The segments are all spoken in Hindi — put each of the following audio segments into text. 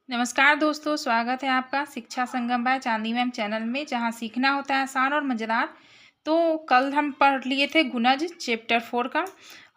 नमस्कार दोस्तों, स्वागत है आपका शिक्षा संगम बाय चांदी मैम चैनल में, जहां सीखना होता है आसान और मज़ेदार। तो कल हम पढ़ लिए थे गुणज चैप्टर 4 का,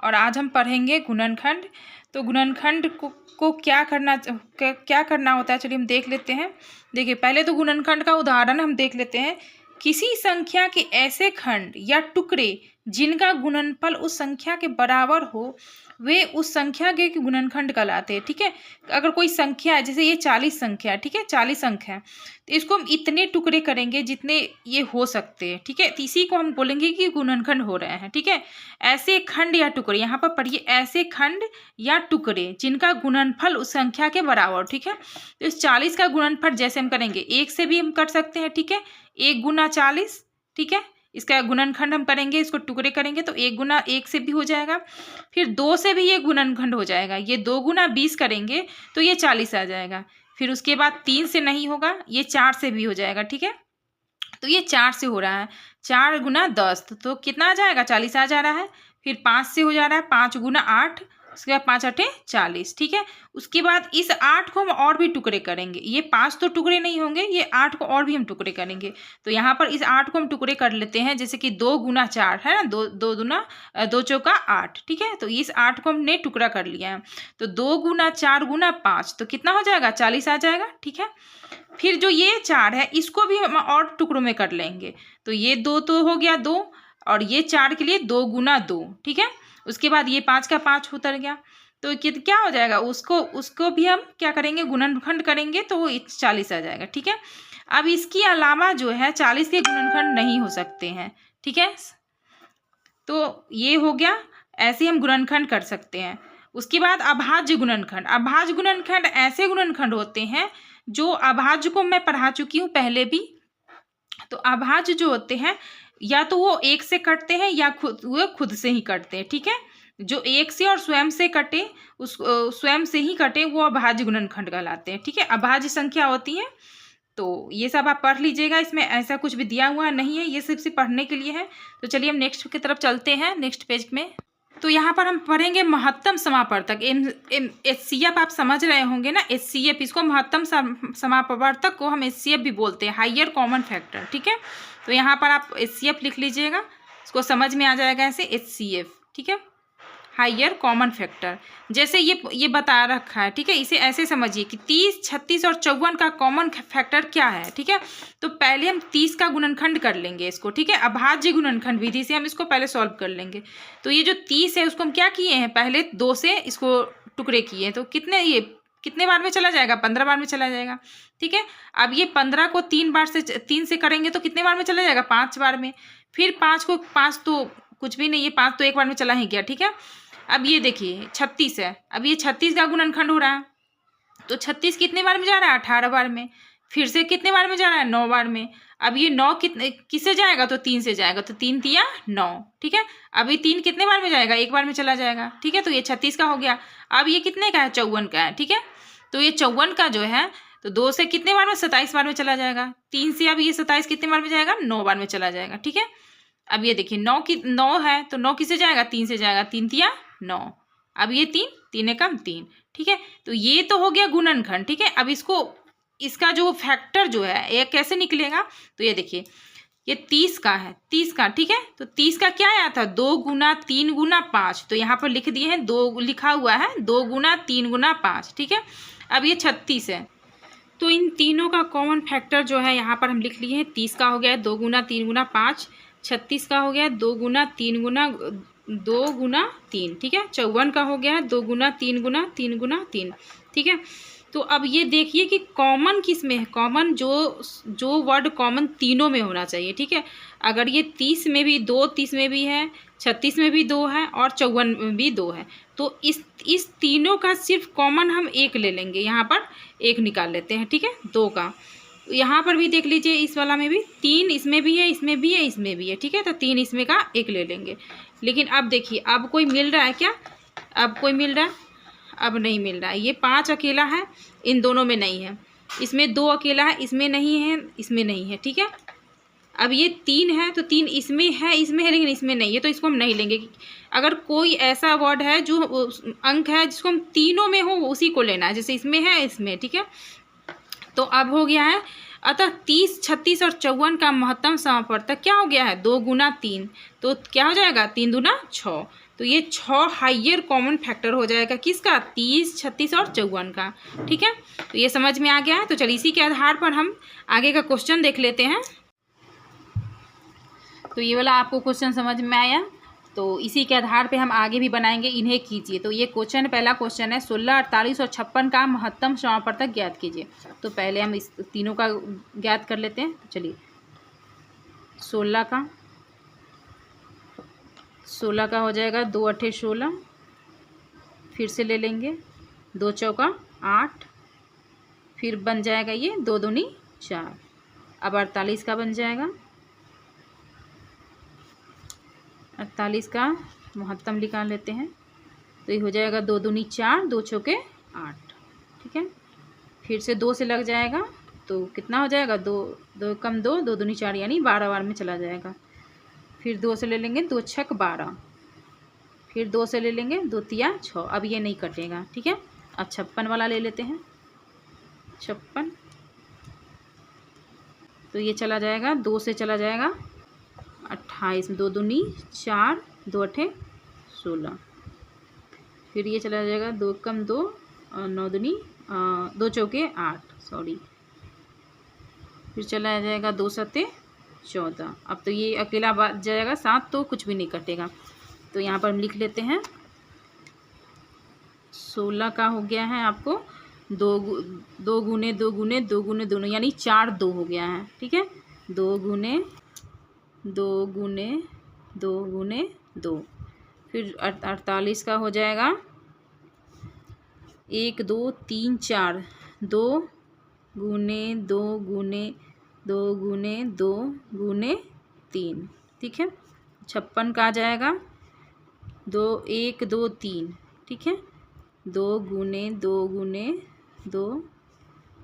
और आज हम पढ़ेंगे गुणनखंड। तो गुणनखंड को क्या करना होता है, चलिए हम देख लेते हैं। देखिए, पहले तो गुणनखंड का उदाहरण हम देख लेते हैं। किसी संख्या के ऐसे खंड या टुकड़े जिनका गुणनफल उस संख्या के बराबर हो, वे उस संख्या के गुणनखंड कहलाते हैं। ठीक है, अगर कोई संख्या है, जैसे ये 40 संख्या है, ठीक है, 40 अंक है, तो इसको हम इतने टुकड़े करेंगे जितने ये हो सकते हैं। ठीक है, तो इसी को हम बोलेंगे कि गुणनखंड हो रहे हैं। ठीक है, ऐसे खंड या टुकड़े, यहाँ पर पढ़िए, ऐसे खंड या टुकड़े जिनका गुणनफल उस संख्या के बराबर। ठीक है, तो इस 40 का गुणनफल जैसे हम करेंगे, 1 से भी हम कर सकते हैं। ठीक है, 1 गुना 40। ठीक है, इसका गुणनखंड हम करेंगे, इसको टुकड़े करेंगे तो 1 गुना 1 से भी हो जाएगा। फिर 2 से भी ये गुणनखंड हो जाएगा, ये 2 गुना 20 करेंगे तो ये 40 आ जाएगा। फिर उसके बाद 3 से नहीं होगा, ये 4 से भी हो जाएगा। ठीक है, तो ये 4 से हो रहा है, 4 गुना 10 तो कितना आ जाएगा, 40 आ जा रहा है। फिर 5 से हो जा रहा है, 5 गुना 8, उसके बाद 5 8 40। ठीक है, उसके बाद इस 8 को हम और भी टुकड़े करेंगे। ये 5 तो टुकड़े नहीं होंगे, ये 8 को और भी हम टुकड़े करेंगे। तो यहाँ पर इस 8 को हम टुकड़े कर लेते हैं, जैसे कि 2 गुना 4 है ना, 2 चौका 8। ठीक है, तो इस 8 को हमने टुकड़ा कर लिया है। तो 2 गुना 4 गुना 5 तो कितना हो जाएगा, 40 आ जाएगा। ठीक है, फिर जो ये 4 है, इसको भी हम और टुकड़ों में कर लेंगे। तो ये 2 तो हो गया 2, और ये 4 के लिए 2 गुना 2। ठीक है, उसके बाद ये 5 का 5 उतर गया, तो क्या हो जाएगा, उसको भी हम क्या करेंगे, गुणनखंड करेंगे तो वो 40 आ जाएगा। ठीक है, अब इसके अलावा जो है 40 के गुणनखंड नहीं हो सकते हैं। ठीक है, तो ये हो गया, ऐसे हम गुणनखंड कर सकते हैं। उसके बाद अभाज्य गुणनखंड। अभाज्य गुणनखंड ऐसे गुणनखंड होते हैं जो अभाज्य को मैं पढ़ा चुकी हूँ पहले भी। तो अभाज्य जो होते हैं, या तो वो 1 से कटते हैं या खुद से ही कटते हैं। ठीक है, जो 1 से और स्वयं से कटे, उस स्वयं से ही कटे, वो अभाज्य गुणनखंड कहलाते हैं। ठीक है, अभाज्य संख्या होती है। तो ये सब आप पढ़ लीजिएगा, इसमें ऐसा कुछ भी दिया हुआ नहीं है, ये सिर्फ पढ़ने के लिए है। तो चलिए हम नेक्स्ट की तरफ चलते हैं, नेक्स्ट पेज में। तो यहाँ पर हम पढ़ेंगे महत्तम समापवर्तक। HCF आप समझ रहे होंगे ना, HCF, इसको महत्तम समापवर्तक को हम HCF भी बोलते हैं, हायर कॉमन फैक्टर। ठीक है, तो यहाँ पर आप HCF लिख लीजिएगा, इसको समझ में आ जाएगा ऐसे HCF। ठीक है, हायर कॉमन फैक्टर, जैसे ये बता रखा है। ठीक है, इसे ऐसे समझिए कि 30, 36 और 54 का कॉमन फैक्टर क्या है। ठीक है, तो पहले हम 30 का गुणनखंड कर लेंगे इसको। ठीक है, अभाज्य गुणनखंड विधि से हम इसको पहले सॉल्व कर लेंगे। तो ये जो 30 है, उसको हम क्या किए हैं, पहले 2 से इसको टुकड़े किए हैं, तो कितने बार में चला जाएगा, 15 बार में चला जाएगा। ठीक है, अब ये 15 को 3 से करेंगे तो कितने बार में चला जाएगा, 5 बार में। फिर 5 तो कुछ भी नहीं है, 5 तो एक बार में चला ही गया। ठीक है, अब ये देखिए 36 है, अब ये 36 का गुणनखंड हो रहा है, तो 36 कितने बार में जा रहा है, 18 बार में। फिर से कितने बार में जा रहा है, 9 बार में। अब ये 9 किससे जाएगा, तो 3 से जाएगा, तो 3 तिया 9। ठीक है, अब ये 3 कितने बार में जाएगा, एक बार में चला जाएगा। ठीक है, तो ये 36 का हो गया। अब ये कितने का है, 54 का है। ठीक है, तो ये 54 का जो है, तो 2 से कितने बार में, 27 बार में चला जाएगा। 3 से अब ये 27 कितने बार में जाएगा, 9 बार में चला जाएगा। ठीक है, अब ये देखिए 9 है, तो 9 किससे जाएगा, 3 से जाएगा, 3 तिया 9। अब ये 3 एकम 3। ठीक है, तो ये तो हो गया गुणनखंड। ठीक है, अब इसका जो फैक्टर जो है, ये कैसे निकलेगा, तो ये देखिए, ये 30 का है, 30 का। ठीक है, तो 30 का क्या आया था, 2 गुना 3 गुना 5, तो यहाँ पर लिख दिए हैं, 2 लिखा हुआ है, 2 गुना 3 गुना 5। ठीक है, अब ये 36 है, तो इन तीनों का कॉमन फैक्टर जो है यहाँ पर हम लिख लिए हैं। 30 का हो गया 2 गुना 3 गुना 5, 36 का हो गया 2 गुना 3 गुना 2 गुना 3। ठीक है, 54 का हो गया है 2 गुना 3 गुना 3 गुना 3। ठीक है, तो अब ये देखिए कि कॉमन किस में है, कॉमन जो वर्ड कॉमन तीनों में होना चाहिए। ठीक है, अगर ये 30 में भी 2, 30 में भी है, 36 में भी 2 है, और 54 में भी 2 है, तो इस तीनों का सिर्फ कॉमन हम 1 ले लेंगे, यहाँ पर 1 निकाल लेते हैं। ठीक है, 2 का यहाँ पर भी देख लीजिए, इस वाला में भी 3 इसमें भी है, इसमें भी है, इसमें भी है। ठीक है, तो 3 इसमें का 1 ले लेंगे। लेकिन अब देखिए, अब कोई मिल रहा है क्या, अब कोई मिल रहा है, अब नहीं मिल रहा है। ये 5 अकेला है, इन दोनों में नहीं है, इसमें 2 अकेला है, इसमें नहीं है, इसमें नहीं है। ठीक है, अब ये 3 है तो 3 इसमें है लेकिन इसमें नहीं है, तो इसको हम नहीं लेंगे। अगर कोई ऐसा वर्ड है जो अंक है जिसको हम तीनों में हो उसी को लेना है, जैसे इसमें है इसमें, ठीक है। तो अब हो गया है, अतः 30, 36 और 54 का महत्तम समापवर्तक क्या हो गया है, 2 गुना 3, तो क्या हो जाएगा 3 दूना 6। तो ये 6 हाइयर कॉमन फैक्टर हो जाएगा किसका, 30, 36 और 54 का, ठीक है। तो ये समझ में आ गया है। तो चलिए इसी के आधार पर हम आगे का क्वेश्चन देख लेते हैं। तो ये वाला आपको क्वेश्चन समझ में आया, तो इसी के आधार पे हम आगे भी बनाएंगे, इन्हें कीजिए। तो ये क्वेश्चन, पहला क्वेश्चन है 16, 48 और 56 का महत्तम समापवर्तक ज्ञात कीजिए। तो पहले हम इस तीनों का ज्ञात कर लेते हैं। तो चलिए 16 का हो जाएगा 2 अट्ठे 16, फिर से ले लेंगे 2 चौका 8, फिर बन जाएगा ये 2 दूनी 4। अब 48 का बन जाएगा, 48 का महत्तम निकाल लेते हैं। तो ये हो जाएगा 2 दूनी 4, 2 चौके 8, ठीक है। फिर से 2 से लग जाएगा, तो कितना हो जाएगा, 2 कम 2, 2 दूनी 4 यानी 12 बार में चला जाएगा। फिर 2 से ले लेंगे, 2 छक 12, फिर 2 से ले लेंगे, 2 तिया 6। अब ये नहीं कटेगा, ठीक है। अब 56 वाला ले लेते हैं, 56, तो ये चला जाएगा 2 से चला जाएगा 28, 2 दूनी 4, 2 अट्ठे 16, फिर ये चला जाएगा 2 कम 2, 9 दूनी 2 चौके 8, सॉरी, फिर चला जाएगा 2 सत्ते 14। अब तो ये अकेला बात जाएगा 7, तो कुछ भी नहीं कटेगा। तो यहाँ पर हम लिख लेते हैं 16 का हो गया है आपको 2 गुने 2 गुने 2 गुने दोनों यानी 4 2 हो गया है, ठीक है। 2 गुने 2 गुने 2 गुने 2। फिर 48 का हो जाएगा 1 2 3 4, 2 गुने 2 गुने 2 गुने 2 गुने 3, ठीक है। 56 का आ जाएगा 2 1 2 3, ठीक है। 2 गुने 2 गुने 2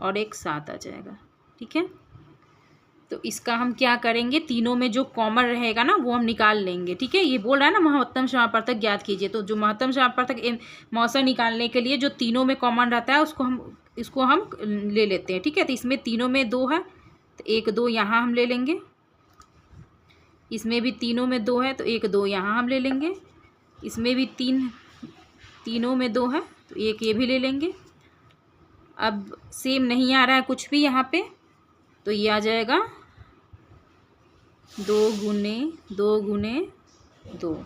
और 1 7 आ जाएगा, ठीक है। तो इसका हम क्या करेंगे, तीनों में जो कॉमन रहेगा ना वो हम निकाल लेंगे, ठीक है। ये बोल रहा है ना महत्तम समापवर्तक ज्ञात कीजिए, तो जो महत्तम समापवर्तक मौसा निकालने के लिए जो तीनों में कॉमन रहता है इसको हम ले लेते हैं, ठीक है। तो इसमें तीनों में 2 है, तो 1 2 यहाँ हम ले लेंगे। इसमें भी तीनों में 2 है, तो 1 2 यहाँ हम ले लेंगे। इसमें भी तीनों में 2 है, तो 1 ये भी ले लेंगे। अब सेम नहीं आ रहा है कुछ भी यहाँ पे, तो ये आ जाएगा 2 गुने 2 गुने 2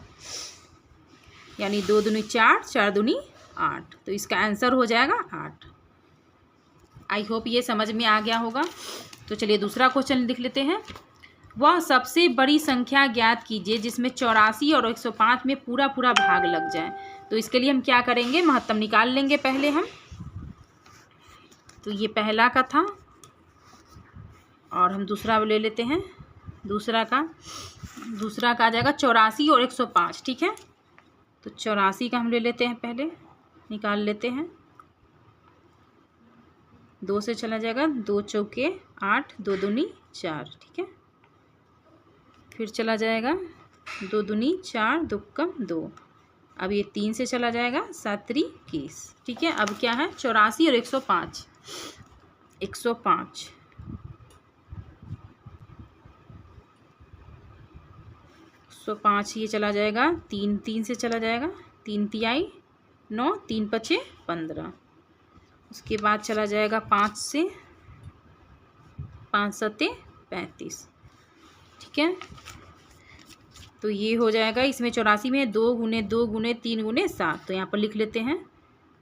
यानी 2 दूनी 4, 4 दूनी 8। तो इसका आंसर हो जाएगा 8। आई होप ये समझ में आ गया होगा। तो चलिए दूसरा क्वेश्चन लिख लेते हैं। वह सबसे बड़ी संख्या ज्ञात कीजिए जिसमें 84 और 105 में पूरा पूरा भाग लग जाए। तो इसके लिए हम क्या करेंगे, महत्तम निकाल लेंगे पहले हम। तो ये पहला का था और हम दूसरा ले लेते हैं। दूसरा का आ जाएगा 84 और 105, ठीक है। तो 84 का हम ले लेते हैं, पहले निकाल लेते हैं। 2 से चला जाएगा, 2 चौके 8, 2 दूनी 4, ठीक है। फिर चला जाएगा 2 दूनी 4, 2 कम 2। अब ये 3 से चला जाएगा 7 3 21, ठीक है। अब क्या है 84 और 105। 105 ये चला जाएगा 3 से चला जाएगा, 3 तिहाई 9, 3 पचे 15। उसके बाद चला जाएगा 5 से, 5 सत्ते 35, ठीक है। तो ये हो जाएगा, इसमें 84 में 2 गुने 2 गुने 3 गुने 7। तो यहाँ पर लिख लेते हैं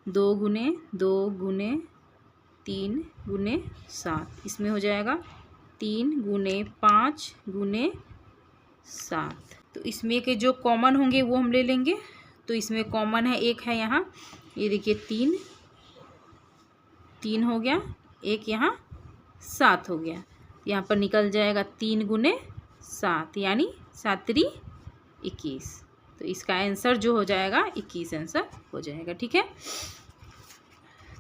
2 गुने 2 गुने 3 गुने 7। इसमें हो जाएगा 3 गुने 5 गुने 7। तो इसमें के जो कॉमन होंगे वो हम ले लेंगे। तो इसमें कॉमन है, एक है यहाँ, ये देखिए 3 हो गया, एक यहाँ 7 हो गया। यहाँ पर निकल जाएगा 3 गुने 7 यानी 7 3 21। तो इसका आंसर जो हो जाएगा 21 आंसर हो जाएगा, ठीक है।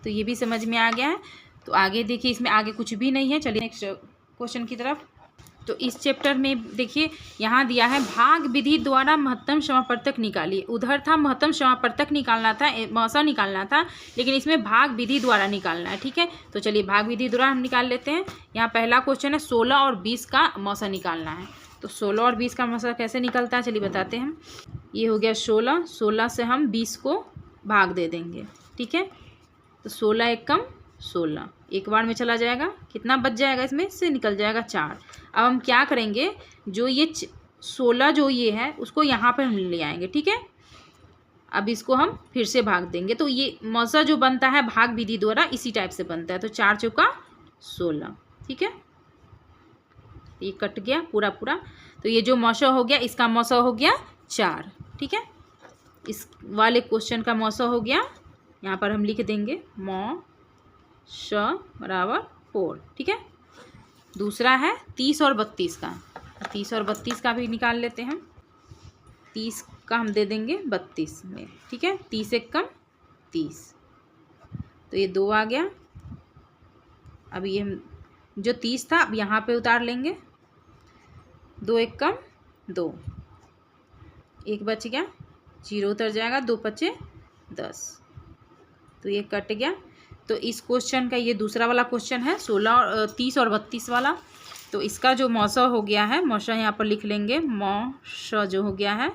तो ये भी समझ में आ गया है। तो आगे देखिए, इसमें आगे कुछ भी नहीं है। चलिए नेक्स्ट क्वेश्चन की तरफ। तो इस चैप्टर में देखिए यहाँ दिया है भाग विधि द्वारा महत्तम समापवर्तक निकालिए। उधर था महत्तम समापवर्तक निकालना था, मौसा निकालना था, लेकिन इसमें भाग विधि द्वारा निकालना है। ठीक है, तो चलिए भाग विधि द्वारा हम निकाल लेते हैं। यहाँ पहला क्वेश्चन है 16 और 20 का मौसा निकालना है। तो 16 और 20 का मौसा कैसे निकलता है चलिए बताते हैं हम। ये हो गया 16, 16 से हम 20 को भाग दे देंगे। ठीक है, तो 16 एकम 16 एक बार में चला जाएगा, कितना बच जाएगा इसमें से निकल जाएगा 4। अब हम क्या करेंगे, जो ये 16 जो ये है उसको यहाँ पर हम ले आएंगे। ठीक है, अब इसको हम फिर से भाग देंगे, तो ये मौसा जो बनता है भाग विधि द्वारा इसी टाइप से बनता है। तो 4 चौका 16। ठीक है, ये कट गया पूरा पूरा। तो ये जो मौसा हो गया इसका मौसा हो गया 4। ठीक है, इस वाले क्वेश्चन का मौसा हो गया, यहाँ पर हम लिख देंगे श बराबर 4। ठीक है, दूसरा है 30 और 32 का। 30 और 32 का भी निकाल लेते हैं हम। 30 का हम दे देंगे 32 में। ठीक है, 30 एकम 30, तो ये 2 आ गया। अब ये हम जो 30 था अब यहाँ पे उतार लेंगे, 2 एकम 2, 1 बच गया, 0 उतर जाएगा, 2 पचे 10, तो ये कट गया। तो इस क्वेश्चन का ये दूसरा वाला क्वेश्चन है 16 और 30 और 32 वाला। तो इसका जो मौसा हो गया है, मौसा यहाँ पर लिख लेंगे, मौसा जो हो गया है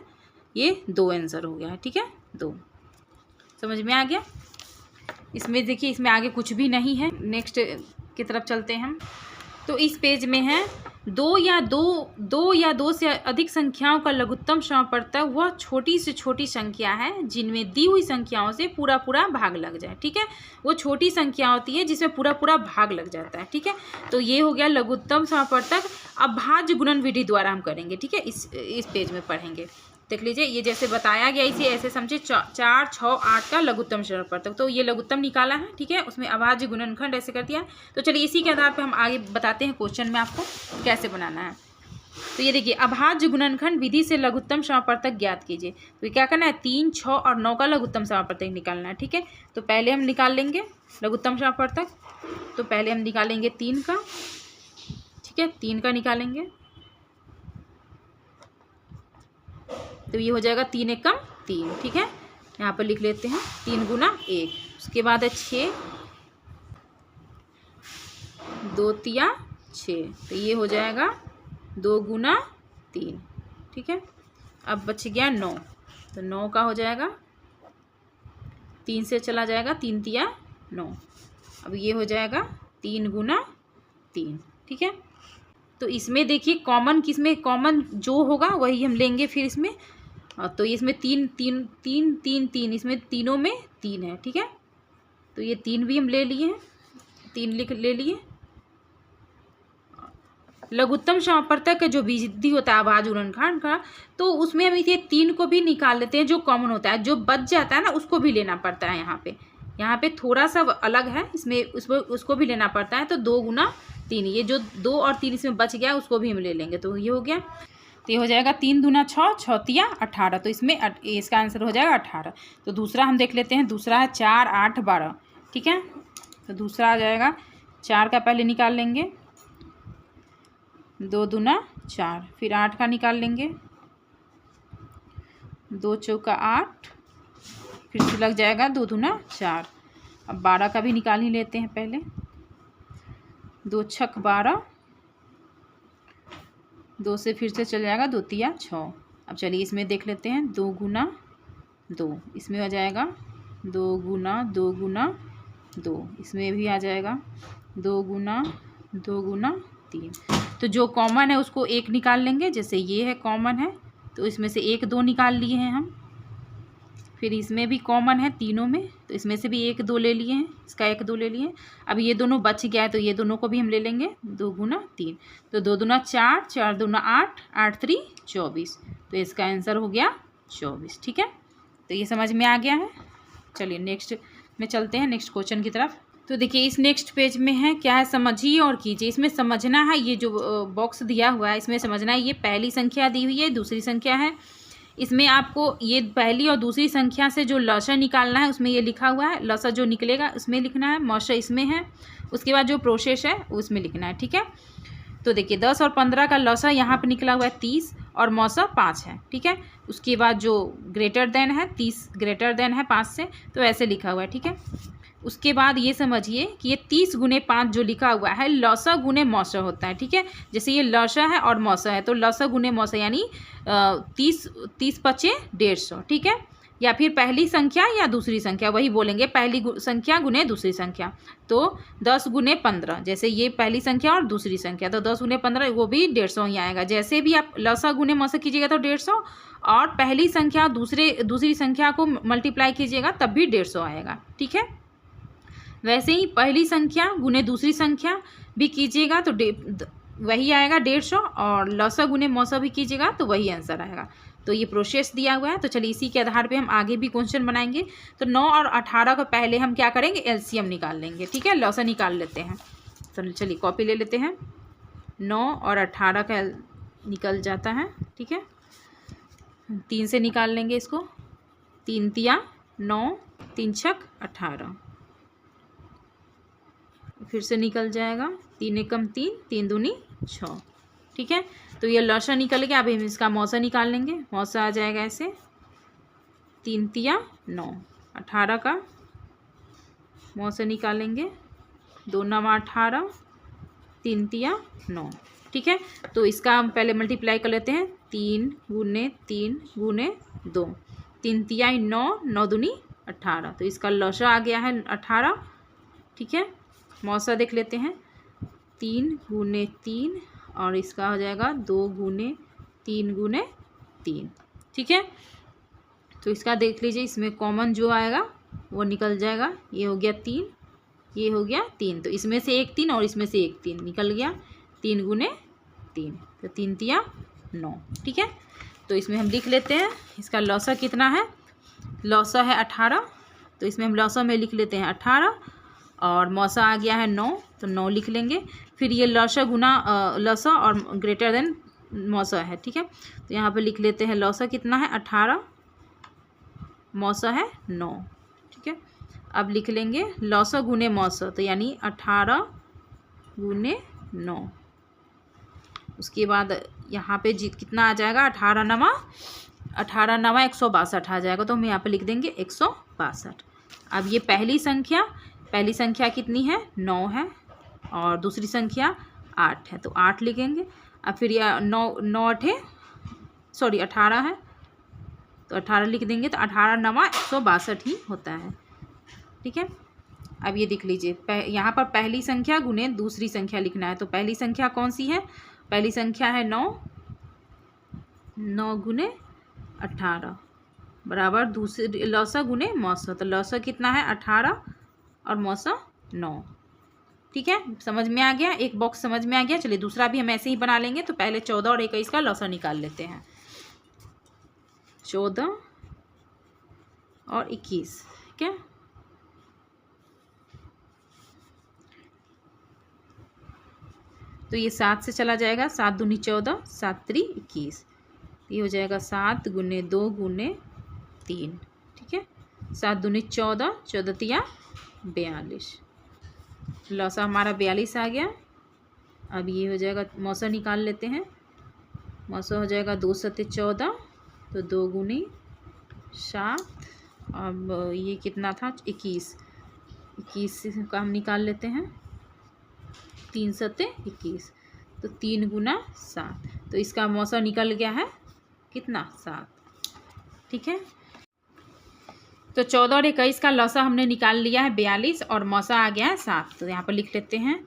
ये 2 आंसर हो गया है। ठीक है, 2 समझ में आ गया। इसमें देखिए इसमें आगे कुछ भी नहीं है। नेक्स्ट की तरफ चलते हैं हम। तो इस पेज में है दो या दो से अधिक संख्याओं का लघुत्तम समापवर्तक वह छोटी से छोटी संख्या है जिनमें दी हुई संख्याओं से पूरा पूरा भाग लग जाए। ठीक है, वो छोटी संख्या होती है जिसमें पूरा पूरा भाग लग जाता है। ठीक है, तो ये हो गया लघुत्तम समापवर्तक। अब भाज्य गुणन विधि द्वारा हम करेंगे। ठीक है, इस पेज में पढ़ेंगे, देख लीजिए। ये जैसे बताया गया इसे ऐसे समझे, 4, 6, 8 का लघुत्तम समापवर्तक। तो ये लघुत्तम निकाला है। ठीक है, उसमें अभाज्य गुणनखंड ऐसे कर दिया। तो चलिए इसी के आधार पर हम आगे बताते हैं क्वेश्चन में आपको कैसे बनाना है। तो ये देखिए, अभाज्य गुणनखंड विधि से लघुत्तम समापवर्तक ज्ञात कीजिए। तो क्या करना है, 3, 6 और 9 का लघुत्तम समापवर्तक निकालना है। ठीक है, तो पहले हम निकाल लेंगे लघुत्तम समापवर्तक। तो पहले हम निकालेंगे 3 का। ठीक है, 3 का निकालेंगे, तो ये हो जाएगा 3 एकम 3। ठीक है, यहाँ पर लिख लेते हैं 3 गुना 1। उसके बाद है 6, 2 तिया 6, तो ये हो जाएगा 2 गुना 3। ठीक है, अब बच गया 9, तो 9 का हो जाएगा 3 से चला जाएगा, 3 तिया 9। अब ये हो जाएगा 3 गुना 3। ठीक है, तो इसमें देखिए कॉमन किसमें, कॉमन जो होगा वही हम लेंगे फिर इसमें। तो इसमें 3 3 3 3 3, इसमें तीनों में 3 है। ठीक है, तो ये 3 भी हम ले लिए हैं, 3 ले लिए। लघुत्तम समापवर्तक का जो विधि होता है अभाज्य गुणनखंड का, तो उसमें हम इसे 3 को भी निकाल लेते हैं, जो कॉमन होता है। जो बच जाता है ना उसको भी लेना पड़ता है। यहाँ पे थोड़ा सा अलग है, इसमें उसको भी लेना पड़ता है। तो 2 गुना 3, ये जो 2 और 3 इसमें बच गया उसको भी हम ले लेंगे। तो ये हो गया, तो ये हो जाएगा 3 दूना 6, 6 तिया 18। तो इसमें इसका आंसर हो जाएगा 18। तो दूसरा हम देख लेते हैं। दूसरा है 4, 8, 12। ठीक है, तो दूसरा आ जाएगा 4 का पहले निकाल लेंगे, 2 दूना 4, फिर 8 का निकाल लेंगे, 2 चौका 8, फिर से लग जाएगा 2 दूना 4। अब 12 का भी निकाल ही लेते हैं पहले, 2 छक 12, 2 से फिर से चल जाएगा 2 तिया 6। अब चलिए इसमें देख लेते हैं, 2 गुना 2, इसमें हो जाएगा 2 गुना 2 गुना 2, इसमें भी आ जाएगा 2 गुना 3। तो जो कॉमन है उसको 1 निकाल लेंगे। जैसे ये है कॉमन है, तो इसमें से 1, 2 निकाल लिए हैं हम। फिर इसमें भी कॉमन है तीनों में, तो इसमें से भी 1, 2 ले लिए हैं, इसका 1, 2 ले लिए। अब ये दोनों बच गया है, तो ये दोनों को भी हम ले लेंगे, 2 गुना 3। तो 2 दूना 4, 4 दूना 8, 8 3 24। तो इसका आंसर हो गया 24। ठीक है, तो ये समझ में आ गया है। चलिए नेक्स्ट में चलते हैं, नेक्स्ट क्वेश्चन की तरफ। तो देखिए इस नेक्स्ट पेज में है क्या है, समझिए और कीजिए। इसमें समझना है, ये जो बॉक्स दिया हुआ है इसमें समझना है। ये पहली संख्या दी हुई है, दूसरी संख्या है। इसमें आपको ये पहली और दूसरी संख्या से जो लसा निकालना है उसमें ये लिखा हुआ है। लसा जो निकलेगा उसमें लिखना है, मौसा इसमें है। उसके बाद जो प्रोसेस है उसमें लिखना है। ठीक है, तो देखिए 10 और 15 का लौसा यहाँ पे निकला हुआ है 30 और मौसा 5 है, ठीक है। उसके बाद जो ग्रेटर देन है 30 ग्रेटर देन है 5 से, तो ऐसे लिखा हुआ है, ठीक है। उसके बाद ये समझिए कि ये 30 गुने 5 जो लिखा हुआ है लौसा गुने मौसा होता है, ठीक है। जैसे ये लौसा है और मौसा है तो लौसा गुने मौसा यानी 30 पचे 150, ठीक है। या फिर पहली संख्या या दूसरी संख्या, वही बोलेंगे पहली संख्या गुने दूसरी संख्या। तो 10 गुने 15, जैसे ये पहली संख्या और दूसरी संख्या, तो 10 गुने 15 वो भी 150 ही आएगा। जैसे भी आप लौसा गुने मौसा कीजिएगा तो 150, और पहली संख्या दूसरी संख्या को मल्टीप्लाई कीजिएगा तब भी 150 आएगा, ठीक है। वैसे ही पहली संख्या गुने दूसरी संख्या भी कीजिएगा तो वही आएगा 150, और लौसा गुने मौसा भी कीजिएगा तो वही आंसर आएगा। तो ये प्रोसेस दिया हुआ है। तो चलिए इसी के आधार पे हम आगे भी क्वेश्चन बनाएंगे। तो 9 और 18 को पहले हम क्या करेंगे, एलसीएम निकाल लेंगे, ठीक है। लौसा निकाल लेते हैं। तो चलिए कॉपी ले लेते हैं। 9 और 18 का निकल जाता है, ठीक है। 3 से निकाल लेंगे इसको। 3 तिया 9, 3 छक 18, फिर से निकल जाएगा। 3 एकम 3, 3 दूनी 6, ठीक है। तो ये लौसा निकल गया। अब हम इसका मौसा निकाल लेंगे। मौसा आ जाएगा ऐसे 3 तिया 9, 18 का मौसा निकालेंगे। 2 9 18, 3 तिया 9, ठीक है। तो इसका हम पहले मल्टीप्लाई कर लेते हैं। 3 गुने 3 गुने 2, 3 तिया 9, 9 दूनी 18। तो इसका लौसा आ गया है 18, ठीक है। मौसा देख लेते हैं। 3 गुने 3 और इसका हो जाएगा 2 गुने 3 गुने 3, ठीक है। तो इसका देख लीजिए, इसमें कॉमन जो आएगा वो निकल जाएगा। ये हो गया 3, ये हो गया 3, तो इसमें से एक 3 और इसमें से एक 3 निकल गया। 3 गुने 3, तो 3 तिया 9, ठीक है। तो इसमें हम लिख लेते हैं इसका लौसा कितना है। लौसा है 18, तो इसमें हम लौसा में लिख लेते हैं 18, और मौसा आ गया है 9, तो 9 लिख लेंगे। फिर ये लौसा गुना लौसा और ग्रेटर देन मौसा है, ठीक है। तो यहाँ पे लिख लेते हैं लौसा कितना है 18, मौसा है 9, ठीक है। अब लिख लेंगे लौसा गुने मौसा, तो यानी 18 गुने 9। उसके बाद यहाँ पे कितना आ जाएगा, 18 नवा 162 आ जाएगा। तो हम यहाँ पे लिख देंगे 162। अब ये पहली संख्या कितनी है, 9 है, और दूसरी संख्या 8 है, तो 8 लिखेंगे। अब फिर यह 18 है, तो 18 लिख देंगे। तो 18 नवा 162 ही होता है, ठीक है। अब ये देख लीजिए, यहाँ पर पहली संख्या गुने दूसरी संख्या लिखना है। तो पहली संख्या कौन सी है, पहली संख्या है 9, 9 गुने 18 बराबर दूसरी लौसा गुने मौसा। तो लौसा कितना है 18 और मौसा 9, ठीक है। समझ में आ गया, एक बॉक्स समझ में आ गया। चलिए दूसरा भी हम ऐसे ही बना लेंगे। तो पहले 14 और 21 का लौसा निकाल लेते हैं। 14 और 21, ठीक है। तो ये 7 से चला जाएगा। 7 दूनी 14, 7 3 21, ये हो जाएगा 7 गुने 2 गुने 3, ठीक है। 7 दूनी 14, 14 तिया 42, लौसा हमारा 42 आ गया। अब ये हो जाएगा, मौसा निकाल लेते हैं। मौसा हो जाएगा 2 7 14, तो 2 गुनी 7। अब ये कितना था 21 का हम निकाल लेते हैं। 3 7 21, तो 3 गुना 7, तो इसका मौसा निकल गया है कितना 7, ठीक है। तो 14 और 21 का लौसा हमने निकाल लिया है 42, और मौसा आ गया है 7। तो यहाँ पर लिख लेते हैं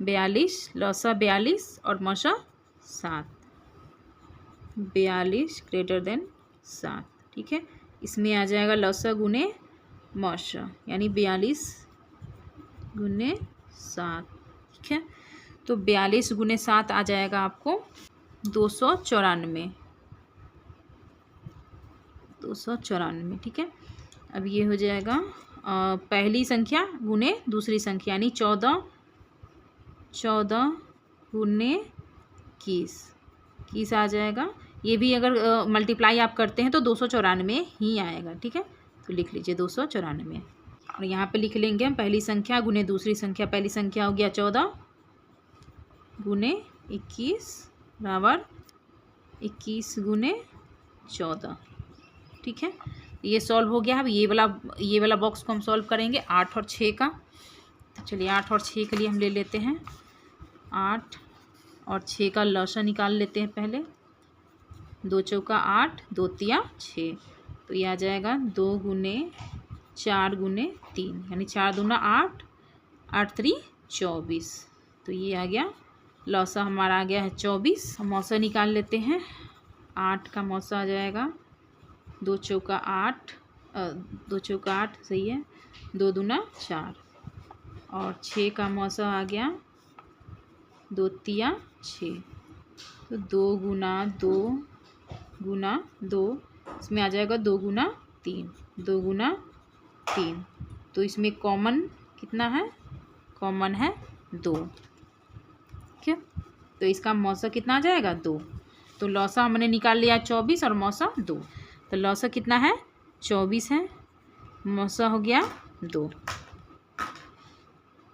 42, लौसा 42 और मौसा 7, 42 ग्रेटर देन 7, ठीक है। इसमें आ जाएगा लौसा गुने मौसा, यानी 42 गुने 7, ठीक है। तो 42 गुने 7 आ जाएगा आपको 294, ठीक है। अब ये हो जाएगा पहली संख्या गुने दूसरी संख्या, यानी 14 गुने 21 आ जाएगा। ये भी अगर मल्टीप्लाई आप करते हैं तो 294 ही आएगा, ठीक है। तो लिख लीजिए 294, और यहाँ पे लिख लेंगे हम पहली संख्या गुने दूसरी संख्या। पहली संख्या हो गया 14 गुने 21 बराबर 21 गुने 14। ठीक है, ये सॉल्व हो गया। अब ये वाला बॉक्स को हम सॉल्व करेंगे 8 और 6 का। तो चलिए 8 और 6 के लिए हम ले लेते हैं 8 और 6 का लॉसा निकाल लेते हैं पहले। 2 चौका 8, 2 तिया 6, तो ये आ जाएगा 2 गुने 4 गुने 3, यानी 4 दूना 8, 8 3 24। तो ये आ गया लॉसा हमारा आ गया है 24। हम मौसा निकाल लेते हैं। 8 का मौसा आ जाएगा 2 चौका 8, 2 चौका 8 सही है, 2 दूना 4, और 6 का मौसा आ गया 2 तिया 6, तो 2 गुना 2 गुना 2, इसमें आ जाएगा 2 गुना 3, 2 गुना 3। तो इसमें कॉमन कितना है? कॉमन है 2। ठीक है, तो इसका मौसा कितना आ जाएगा? 2। तो लौसा हमने निकाल लिया 24 और मौसा 2। तो लौसा कितना है? 24 है, मौसा हो गया 2,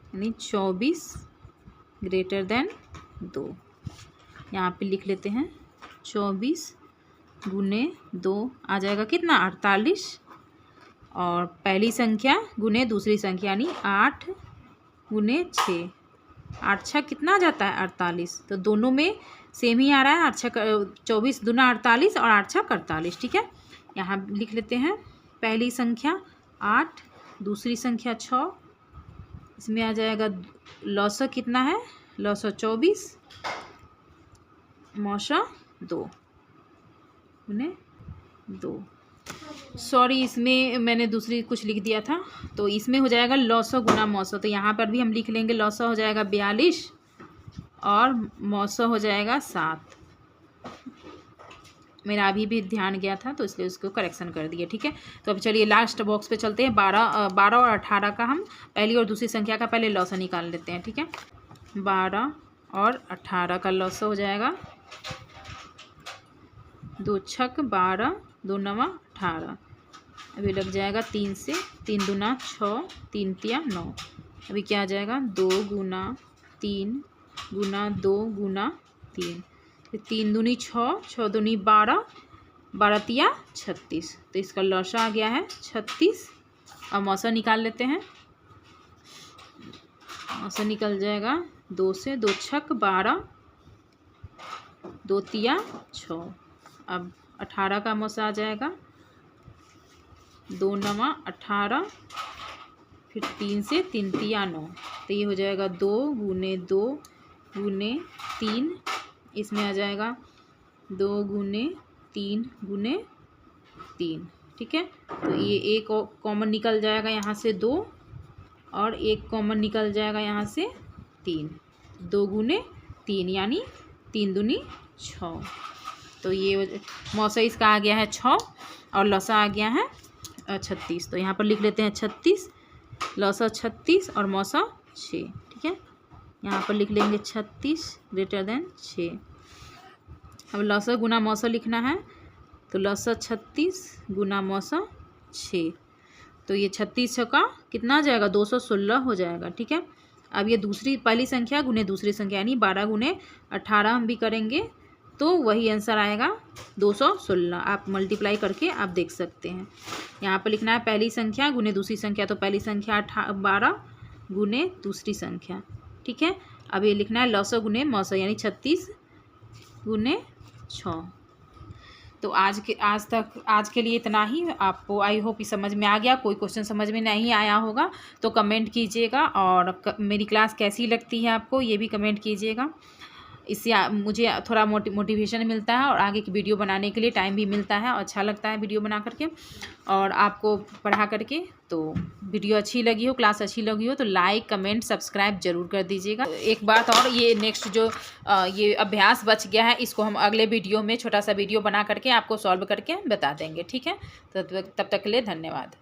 यानी 24 ग्रेटर देन 2। यहाँ पे लिख लेते हैं 24 गुने 2 आ जाएगा कितना? 48, और पहली संख्या गुने दूसरी संख्या यानी 8 गुने 6, 8 छः कितना जाता है? 48। तो दोनों में सेम ही आ रहा है, 8 छः 24 दूना 48 और 8 छः 48। ठीक है, यहाँ लिख लेते हैं पहली संख्या 8, दूसरी संख्या 6, इसमें आ जाएगा लौसा कितना है? लौसा 24, मौसा 2 गुने 2। सॉरी, इसमें मैंने दूसरी कुछ लिख दिया था, तो इसमें हो जाएगा लौसा गुना मौसा। तो यहाँ पर भी हम लिख लेंगे लौसा हो जाएगा 42 और मौसा हो जाएगा 7। मेरा अभी भी ध्यान गया था तो इसलिए उसको करेक्शन कर दिया। ठीक है, तो अब चलिए लास्ट बॉक्स पे चलते हैं। 12 और 18 का हम पहली और दूसरी संख्या का पहले लौसा निकाल लेते हैं। ठीक है, 12 और 18 का लौसा हो जाएगा 2 छक 12, 2 नवा 18। अभी लग जाएगा 3 से, 3 दूना 6, 3 तिया 9। अभी क्या आ जाएगा? 2 गुना 3 गुना 2 गुना 3, 3 दूनी 6, 6 दूनी 12, 12 तिया 36। तो इसका लौसा आ गया है 36। अब मौसा निकाल लेते हैं। मौसा निकल जाएगा 2 से, 2 छक 12, 2 तिया 6। अब 18 का मौसा आ जाएगा 2 नवा 18, फिर 3 से, 3 तिया 9। तो ये हो जाएगा 2 गुने 2 गुने 3, इसमें आ जाएगा 2 गुने 3 गुने 3। ठीक है, तो ये एक कॉमन निकल जाएगा यहाँ से 2, और एक कॉमन निकल जाएगा यहाँ से 3। 2 गुने 3 यानी 3 दूनी 6। तो ये मौसा इसका आ गया है 6 और लौसा आ गया है 36। तो यहाँ पर लिख लेते हैं 36, लौसा 36 और मौसा 6। ठीक है, यहाँ पर लिख लेंगे 36 ग्रेटर देन 6। अब लौसा गुना मौसा लिखना है, तो लौसा 36 गुना मौसा 6। तो ये 36 का कितना आ जाएगा? 216 हो जाएगा। ठीक है, अब ये पहली संख्या गुने दूसरी संख्या यानी 12 गुने 18 हम भी करेंगे तो वही आंसर आएगा 216। आप मल्टीप्लाई करके आप देख सकते हैं। यहाँ पर लिखना है पहली संख्या गुने दूसरी संख्या, तो पहली संख्या 12 गुने दूसरी संख्या। ठीक है, अब ये लिखना है लौसा गुने मौसा यानी 36 गुने 6। तो आज के लिए इतना ही। आपको आई होप कि समझ में आ गया। कोई क्वेश्चन समझ में नहीं आया होगा तो कमेंट कीजिएगा, और मेरी क्लास कैसी लगती है आपको ये भी कमेंट कीजिएगा। इससे मुझे थोड़ा मोटिवेशन मिलता है और आगे की वीडियो बनाने के लिए टाइम भी मिलता है और अच्छा लगता है वीडियो बना करके और आपको पढ़ा करके। तो वीडियो अच्छी लगी हो, क्लास अच्छी लगी हो तो लाइक कमेंट सब्सक्राइब जरूर कर दीजिएगा। एक बात और, ये नेक्स्ट जो ये अभ्यास बच गया है इसको हम अगले वीडियो में छोटा सा वीडियो बना करके आपको सॉल्व करके बता देंगे। ठीक है, तो तब तक के लिए धन्यवाद।